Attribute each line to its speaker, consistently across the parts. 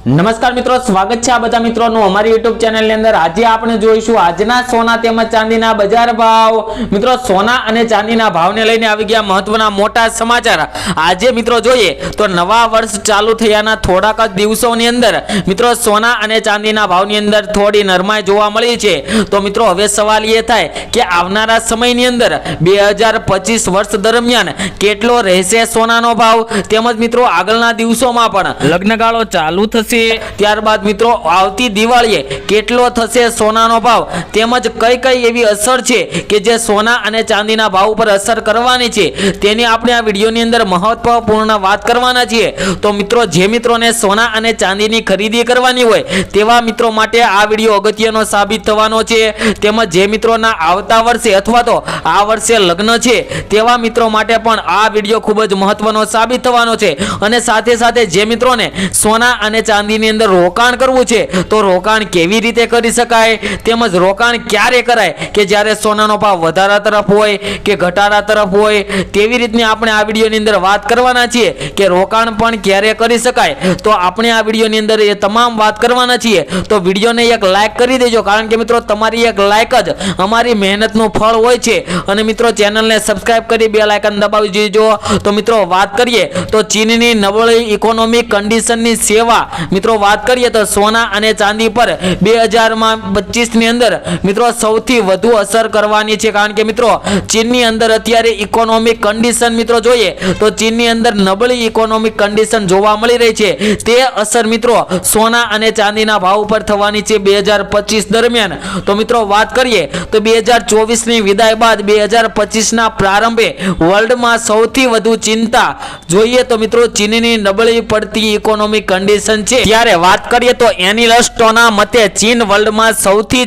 Speaker 1: નમસ્કાર મિત્રો, સ્વાગત છે આ બધા મિત્રોનું અમારી YouTube ચેનલ ની અંદર। આજે આપણે જોઈશું આજના સોના તેમજ ચાંદીના બજાર ભાવ। મિત્રો, સોના અને ચાંદીના ભાવને લઈને આવી ગયા મહત્વના મોટા સમાચાર। આજે મિત્રો જોઈએ તો નવા વર્ષ ચાલુ થયાના થોડાક જ દિવસોની અંદર મિત્રો સોના અને ચાંદીના ભાવની અંદર થોડી નરમાઈ જોવા મળી છે। તો મિત્રો હવે સવાલ એ થાય કે આવનારા સમયની અંદર 2025 વર્ષ દરમિયાન કેટલો રહેશે સોનાનો ભાવ, તેમજ મિત્રો આગળના દિવસોમાં પણ લગ્નગાળો ચાલુ થશે, ત્યારબાદ મિત્રો આવતી દિવાળીએ કેટલો થશે સોનાનો ભાવ, તેમજ કઈ કઈ એવી અસર છે કે જે સોના અને ચાંદીના ભાવ ઉપર અસર કરવાની છે તેની આપણે આ વિડીયોની અંદર મહત્વપૂર્ણ વાત કરવાના છીએ। તો મિત્રો જે મિત્રોને સોના અને ચાંદીની ખરીદી કરવાની હોય તેવા મિત્રો માટે આ વિડીયો અગત્યનો સાબિત થવાનો છે। તેમજ જે મિત્રોના આવતા વર્ષે અથવા તો આ વર્ષે લગ્ન છે તેવા મિત્રો માટે પણ આ વિડીયો ખૂબ જ મહત્વનો સાબિત થવાનો છે। અને સાથે સાથે જે મિત્રોને સોના અને ચાંદીની અંદર રોકાણ કરવું છે તો રોકાણ કેવી રીતે કરી શકાય, તેમજ રોકાણ ક્યારે કરાય કે જ્યારે સોનાનો ભાવ વધારા તરફ હોય કે ઘટાડા તરફ હોય, તેવી રીતની આપણે આ વિડીયોની અંદર વાત કરવાના છીએ કે રોકાણ પણ ક્યારે કરી શકાય। તો આપણે આ વિડીયોની અંદર એ તમામ વાત કરવાના છીએ। તો વિડીયોને એક લાઈક કરી દેજો, કારણ કે મિત્રો તમારી એક લાઈક જ અમારી મહેનતનું ફળ હોય છે। અને મિત્રો ચેનલને સબસ્ક્રાઇબ કરી બેલ આઇકન દબાવી દેજો। તો મિત્રો વાત કરીએ તો ચીનની નબળી ઇકોનોમિક કન્ડિશનની સેવા મિત્રો વાત કરીએ તો સોના અને ચાંદી પર 2025 ની અંદર મિત્રો સૌથી વધુ અસર કરવાની છે, કારણ કે મિત્રો ચીનની અંદર અત્યારે ઇકોનોમિક કન્ડિશન મિત્રો જોઈએ તો ચીનની અંદર નબળી ઇકોનોમિક કન્ડિશન જોવા મળી રહી છે। તે અસર મિત્રો સોના અને ચાંદીના ભાવ ઉપર થવાની છે 2025 દરમિયાન। તો મિત્રો વાત કરીએ તો 2024 ની વિદાય બાદ 2025 ના પ્રારંભે વર્લ્ડમાં સૌથી વધુ ચિંતા જોઈએ તો મિત્રો ચીનની નબળી પડતી ઇકોનોમિક કન્ડિશન છે। ત્યારે વાત કરીએ તો એનાલિસ્ટોના મતે ચીન વર્લ્ડમાં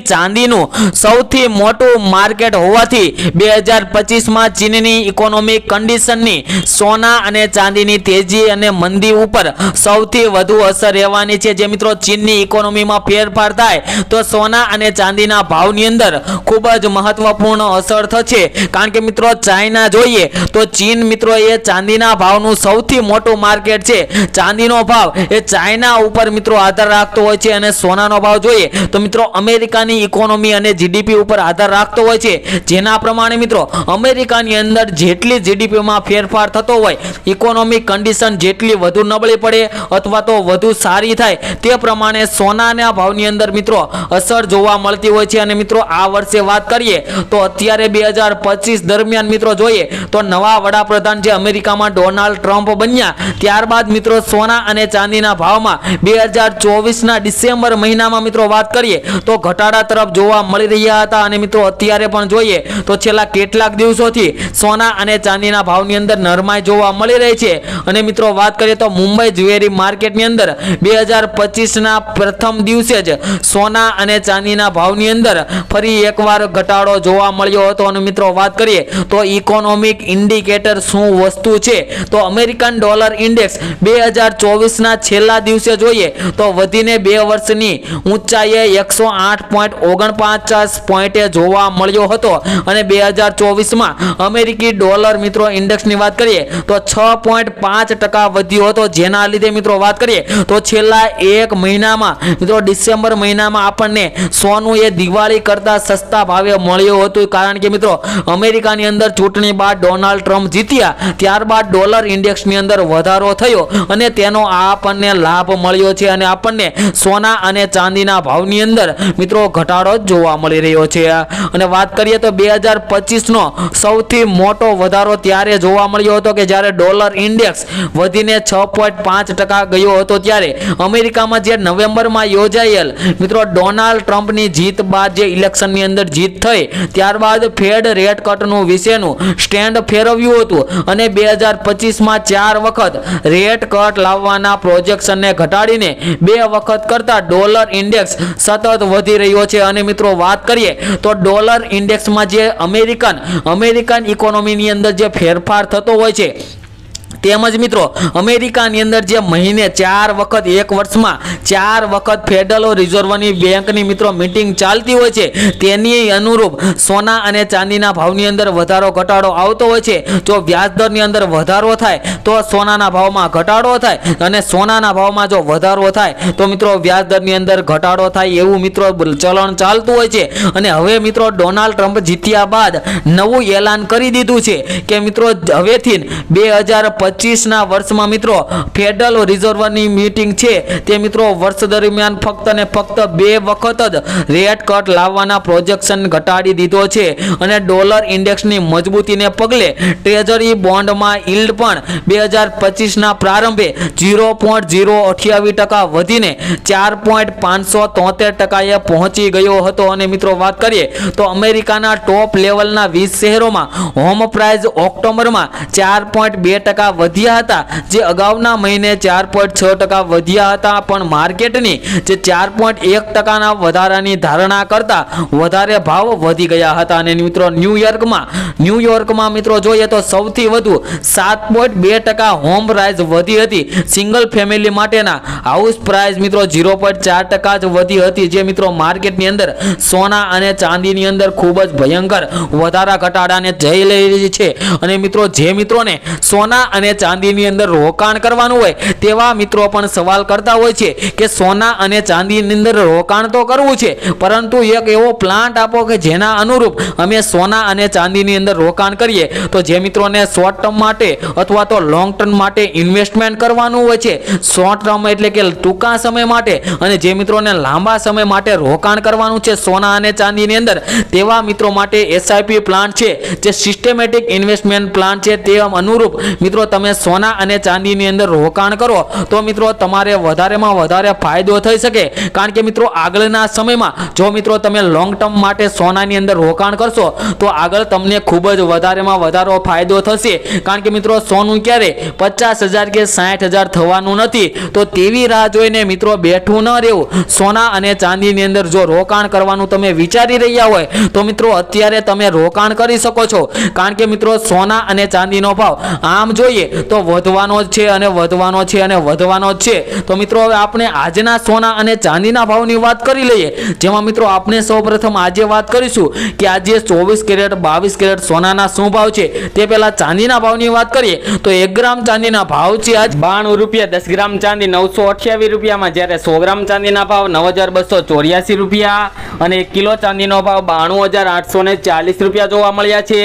Speaker 1: ચાંદીનું સૌથી મોટું માર્કેટ હોવાથી 2025 માં ચીનની ઇકોનોમિક કન્ડિશનની સોના અને ચાંદીની તેજી અને મંદી ઉપર સૌથી વધુ અસર રહેવાની છે। જે મિત્રો ચીનની ઇકોનોમીમાં ફેરફાર થાય તો સોના અને ચાંદીના ભાવની અંદર ખૂબ જ મહત્વપૂર્ણ અસર થશે, કારણ કે મિત્રો ચાઇના જોઈએ તો ચીન મિત્રો એ ચાંદીના ભાવનું સૌથી મોટું માર્કેટ છે। ચાંદીનો ભાવ એ ચાઇના ઉપર મિત્રો આધાર રાખતો હોય છે અને સોનાનો ભાવ જોઈએ તો મિત્રો અમેરિકાની ઇકોનોમી અને જીડીપી ઉપર આધાર રાખતો હોય છે। જેના પ્રમાણે મિત્રો અમેરિકાની અંદર જેટલી જીડીપીમાં ફેરફાર થતો હોય, ઇકોનોમિક કન્ડિશન જેટલી વધુ નબળી પડે અથવા તો વધુ સારી થાય તે પ્રમાણે સોનાના ભાવની અંદર મિત્રો અસર જોવા મળતી હોય છે। અને મિત્રો આ વર્ષે વાત કરીએ તો અત્યારે 2025 દરમિયાન મિત્રો જોઈએ તો નવા વડાપ્રધાન જે અમેરિકામાં ડોનાલ્ડ ટ્રમ્પ બન્યા ત્યારબાદ મિત્રો સોના અને ચાંદીના ભાવમાં 2024 ના ડિસેમ્બર મહિનામાં મિત્રો વાત કરીએ તો ઘટાડા તરફ જોવા મળી રહ્યા હતા। અને મિત્રો અત્યારે પણ જોઈએ તો છેલ્લા કેટલાક દિવસોથી સોના અને ચાંદીના ભાવની અંદર નરમાઈ જોવા મળી રહી છે। અને મિત્રો વાત કરીએ તો મુંબઈ જ્વેલરી માર્કેટની અંદર 2025 ના પ્રથમ દિવસે જ સોના અને ચાંદીના ભાવની અંદર ફરી એકવાર ઘટાડો જોવા મળ્યો હતો। અને મિત્રો વાત કરીએ તો ઇકોનોમિક ઇન્ડિકેટર શું વસ્તુ છે તો અમેરિકન ડોલર ઇન્ડેક્સ 2024 ના છેલ્લા દિવસે જોઈએ તો વધીને 2 વર્ષની ઊંચાઈએ 108.49 પોઈન્ટે જોવા મળ્યો હતો। અને 2024 માં અમેરિકી ડોલર મિત્રો ઇન્ડેક્સની વાત કરીએ તો 6.5% વધ્યો હતો। જેના લીધે મિત્રો વાત કરીએ તો છેલ્લા એક મહિનામાં મિત્રો ડિસેમ્બર મહિનામાં આપણને સોનું એ દિવાળી કરતા સસ્તા ભાવે મળ્યું હતું, કારણ કે મિત્રો અમેરિકાની અંદર ચૂંટણી બાદ ડોનાલ્ડ ટ્રમ્પ જીત્યા ત્યારબાદ ડોલર ઇન્ડેક્સની અંદર વધારો થયો અને તેનો આપણને લાભ મળ્યો છે। અને આપણને સોના અને ચાંદીના ભાવની અંદર મિત્રો ઘટાડો જોવા મળી રહ્યો છે। અને વાત કરીએ તો 2025 નો સૌથી મોટો વધારો ત્યારે જોવા મળ્યો હતો કે જ્યારે ડોલર ઇન્ડેક્સ વધીને 6.5% ગયો હતો। ત્યારે અમેરિકામાં જે નવેમ્બરમાં યોજાયેલ મિત્રો ડોનાલ્ડ ટ્રમ્પની જીત બાદ જે ઇલેક્શનની અંદર જીત થઈ ત્યારબાદ ફેડ રેટ કટનું વિશેનું સ્ટેન્ડ ફેરવ્યું હતું અને 2025 માં 4 વખત રેટ કટ લાવવાના પ્રોજેક્શનને ઘટાડીને 2 વખત કરતા ડોલર ઇન્ડેક્સ સતત વધી રહ્યો છે। અને મિત્રો વાત કરીએ તો ડોલર ઇન્ડેક્સમાં જે અમેરિકન ઇકોનોમીની અંદર જે ફેરફાર થતો હોય છે તેમજ મિત્રો અમેરિકાની અંદર જે મહિને 4 વખત એક વર્ષમાં 4 વખત ફેડરલ રિઝર્વની બેંકની મિત્રો મીટિંગ ચાલતી હોય છે, તેની અનુરૂપ સોના અને ચાંદીના ભાવની અંદર વધારો ઘટાડો આવતો હોય છે. જો વ્યાજદરની અંદર વધારો થાય તો સોનાના ભાવમાં ઘટાડો થાય, અને સોનાના ભાવમાં જો વધારો થાય તો મિત્રો વ્યાજદરની અંદર ઘટાડો થાય, એવું મિત્રો ચલણ ચાલતું હોય છે. અને હવે મિત્રો ડોનાલ્ડ ટ્રમ્પ જીત્યા બાદ નવું એલાન કરી દીધું છે કે મિત્રો હવેથી 2025ના વર્ષમાં મિત્રો ફેડરલ રિઝર્વની મીટિંગ છે તે મિત્રો વર્ષ દરમિયાન ફક્ત ને ફક્ત 2 વખત જ રેટ કટ લાવવાના પ્રોજેક્શન ઘટાડી દીધો છે. અને ડોલર ઇન્ડેક્સની મજબૂતીને પગલે ટ્રેઝરી બોન્ડમાં યીલ્ડ પણ 2025ના પ્રારંભે 0.028% વધીને 4.573%એ પહોંચી ગયો હતો. અને મિત્રો વાત કરીએ તો અમેરિકાના ટોપ લેવલના 20 શહેરોમાં હોમ પ્રાઇસ ઓક્ટોબરમાં 4.2% વધ્યા હતા, જે અગાઉના મહિને 4.6% વધ્યા હતા. પણ માર્કેટની જે 4.1%ના વધારાની ધારણા કરતા વધારે ભાવ વધી ગયા હતા. અને મિત્રો ન્યુયોર્કમાં મિત્રો જોઈએ તો સૌથી વધુ 7.2% હોમ પ્રાઇસ વધી હતી. સિંગલ ફેમિલી માટેના હાઉસ પ્રાઇસ મિત્રો 0.4% જ વધી હતી, જે મિત્રો માર્કેટની અંદર સોના અને ચાંદીની અંદર ખૂબ જ ભયંકર વધારા ઘટાડાને જઈ રહી છે. અને મિત્રો જે મિત્રોને સોના અને ચાંદીની અંદર રોકાણ કરવાનું હોય તેવા મિત્રો પણ સવાલ કરતા હોય છે કે સોના અને ચાંદીની અંદર રોકાણ તો કરવું છે, પરંતુ એક એવો પ્લાન્ટ આપો કે જેના અનુરૂપ અમે સોના અને ચાંદીની અંદર રોકાણ કરીએ. તો જે મિત્રોને શોર્ટ ટર્મ માટે અથવા તો લોંગ ટર્મ માટે ઇન્વેસ્ટમેન્ટ કરવાનું હોય છે, શોર્ટ ટર્મ એટલે કે ટૂંકા સમય માટે, અને જે મિત્રોને લાંબા સમય માટે રોકાણ કરવાનું છે સોના અને ચાંદીની અંદર, તેવા મિત્રો માટે SIP પ્લાન છે, જે સિસ્ટમેટિક ઇન્વેસ્ટમેન્ટ પ્લાન છે. તે અનુરૂપ મિત્રો તમે સોના અને ચાંદીની અંદર રોકાણ કરો તો મિત્રો તમારે વધારેમાં વધારે ફાયદો થઈ શકે. કારણ કે મિત્રો આગળના સમયમાં જો મિત્રો તમે લોંગ ટર્મ માટે સોનાની અંદર રોકાણ કરશો તો આગળ તમને ખૂબ જ વધારેમાં વધારો ફાયદો થશે. કારણ કે મિત્રો સોનું ક્યારે 50,000 કે 60,000 થવાનું નથી, તો તેવી રાહ જોઈને મિત્રો બેઠું ન રહેવું. સોના અને ચાંદીની અંદર જો રોકાણ કરવાનું તમે વિચારી રહ્યા હોય તો મિત્રો અત્યારે તમે રોકાણ કરી શકો છો. કારણ કે મિત્રો સોના અને ચાંદીનો ભાવ આમ જોઈએ તો વધવાનો જ છે અને વધવાનો છે અને વધવાનો જ છે. તો મિત્રો હવે આપણે આજના સોના અને ચાંદીના ભાવની વાત કરી લઈએ, જેમાં મિત્રો આપણે સૌપ્રથમ આજે વાત કરીશું કે આજે 24 કેરેટ 22 કેરેટ સોનાના શું ભાવ છે. તે પહેલા ચાંદીના ભાવની વાત કરીએ તો 1 ગ્રામ ચાંદીના ભાવ છે આજ 92 રૂપિયા, 10 ગ્રામ ચાંદી 928 રૂપિયામાં, જ્યારે 100 ગ્રામ ચાંદીના ભાવ 9,284 રૂપિયા, અને 1 કિલો ચાંદીનો ભાવ 92,840 રૂપિયા જોવા મળ્યા છે.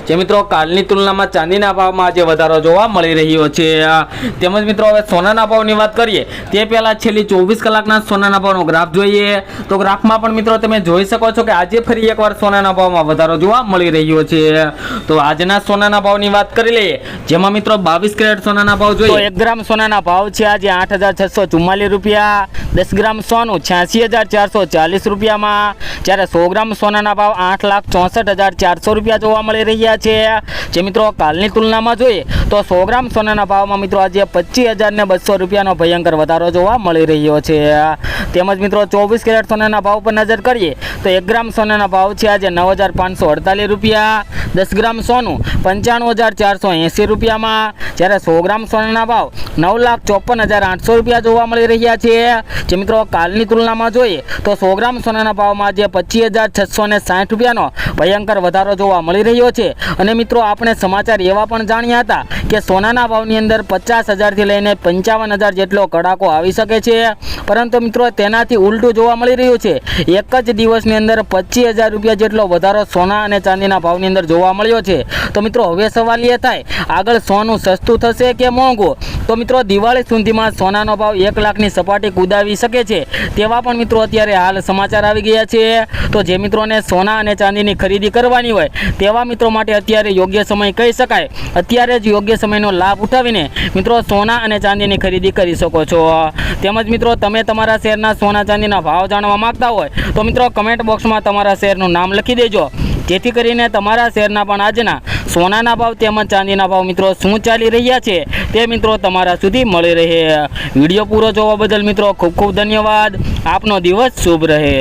Speaker 1: જે મિત્રો કાલની તુલનામાં ચાંદીના ભાવમાં આજે વધારો જોવા મળી રહ્યો છે. તેમજ મિત્રો હવે સોનાના ભાવની વાત કરીએ તે પહેલા છેલ્લી 24 કલાકના સોનાના ભાવનો ગ્રાફ જોઈએ તો ગ્રાફમાં પણ મિત્રો તમે જોઈ શકો છો કે આજે ફરી એકવાર સોનાના ભાવમાં વધારો જોવા મળી રહ્યો છે. તો આજના સોનાના ભાવની વાત કરી લઈએ, જેમાં મિત્રો 22 કેરેટ સોનાના ભાવ જોઈએ તો 1 ગ્રામ સોનાના ભાવ છે આજે 8,644 રૂપિયા, 10 ગ્રામ સોનું 86,440 રૂપિયામાં, જ્યારે 100 ગ્રામ સોનાના ભાવ 8,64,400 રૂપિયા જોવા મળી રહ્યા છે. જે મિત્રો કાલની તુલનામાં જોઈએ તો 100 ગ્રામ સોનાના ભાવમાં મિત્રો આજે 25,200 રૂપિયાનો ભયંકર વધારો જોવા મળી રહ્યો છે. તેમજ મિત્રો 24 કેરેટ સોનાના ભાવ પર નજર કરીએ તો 1 ગ્રામ સોનાના ભાવ છે આજે 9,548 રૂપિયા, 10 ગ્રામ સોનું 95,480 રૂપિયામાં, જ્યારે 100 ગ્રામ સોનાના ભાવ 9,54,800 રૂપિયા જોવા મળી રહ્યા છે. જે મિત્રો કાલની તુલનામાં જોઈએ તો 100 ગ્રામ સોનાના ભાવમાં આજે 25,660 રૂપિયાનો ભયંકર વધારો જોવા મળી રહ્યો છે. અને મિત્રો આપણે સમાચાર એવા પણ જાણ્યા હતા કે સોનાના ભાવની અંદર 50,000થી લઈને 55,000 જેટલો કડાકો આવી શકે છે, પરંતુ મિત્રો તેનાથી ઉલટું જોવા મળી રહ્યું છે. એક જ દિવસની અંદર 25,000 રૂપિયા જેટલો વધારો સોના અને ચાંદીના ભાવની અંદર જોવા મળ્યો છે. તો મિત્રો હવે સવાલ એ થાય આગળ સોનું સસ્તું થશે કે મોંઘું. તો મિત્રો દિવાળી સુધીમાં સોનાનો ભાવ 1 લાખની સપાટી કૂદાવી શકે છે, તેવા પણ મિત્રો અત્યારે હાલ સમાચાર આવી ગયા છે. તો જે મિત્રોને સોના અને ચાંદીની ખરીદી કરવાની હોય તેવા મિત્રો માટે અત્યારે યોગ્ય સમય કહી શકાય. અત્યારે જ યોગ્ય સમયનો લાભ ઉઠાવીને મિત્રો સોના અને ચાંદીની ખરીદી કરી શકો છો. તેમજ મિત્રો તમે તમારા શહેરના સોના ચાંદીના ભાવ જાણવા માંગતા હોય તો મિત્રો કમેન્ટ બોક્સમાં તમારા શહેરનું નામ લખી દેજો, જેથી કરીને તમારા શહેરના પણ આજના સોનાના ભાવ તેમજ ચાંદીના ભાવ મિત્રો શું ચાલી રહ્યા છે તે મિત્રો તમારા સુધી મળી રહે. વિડીયો પૂરો જોવા બદલ મિત્રો ખૂબ ખૂબ ધન્યવાદ. આપનો દિવસ શુભ રહે.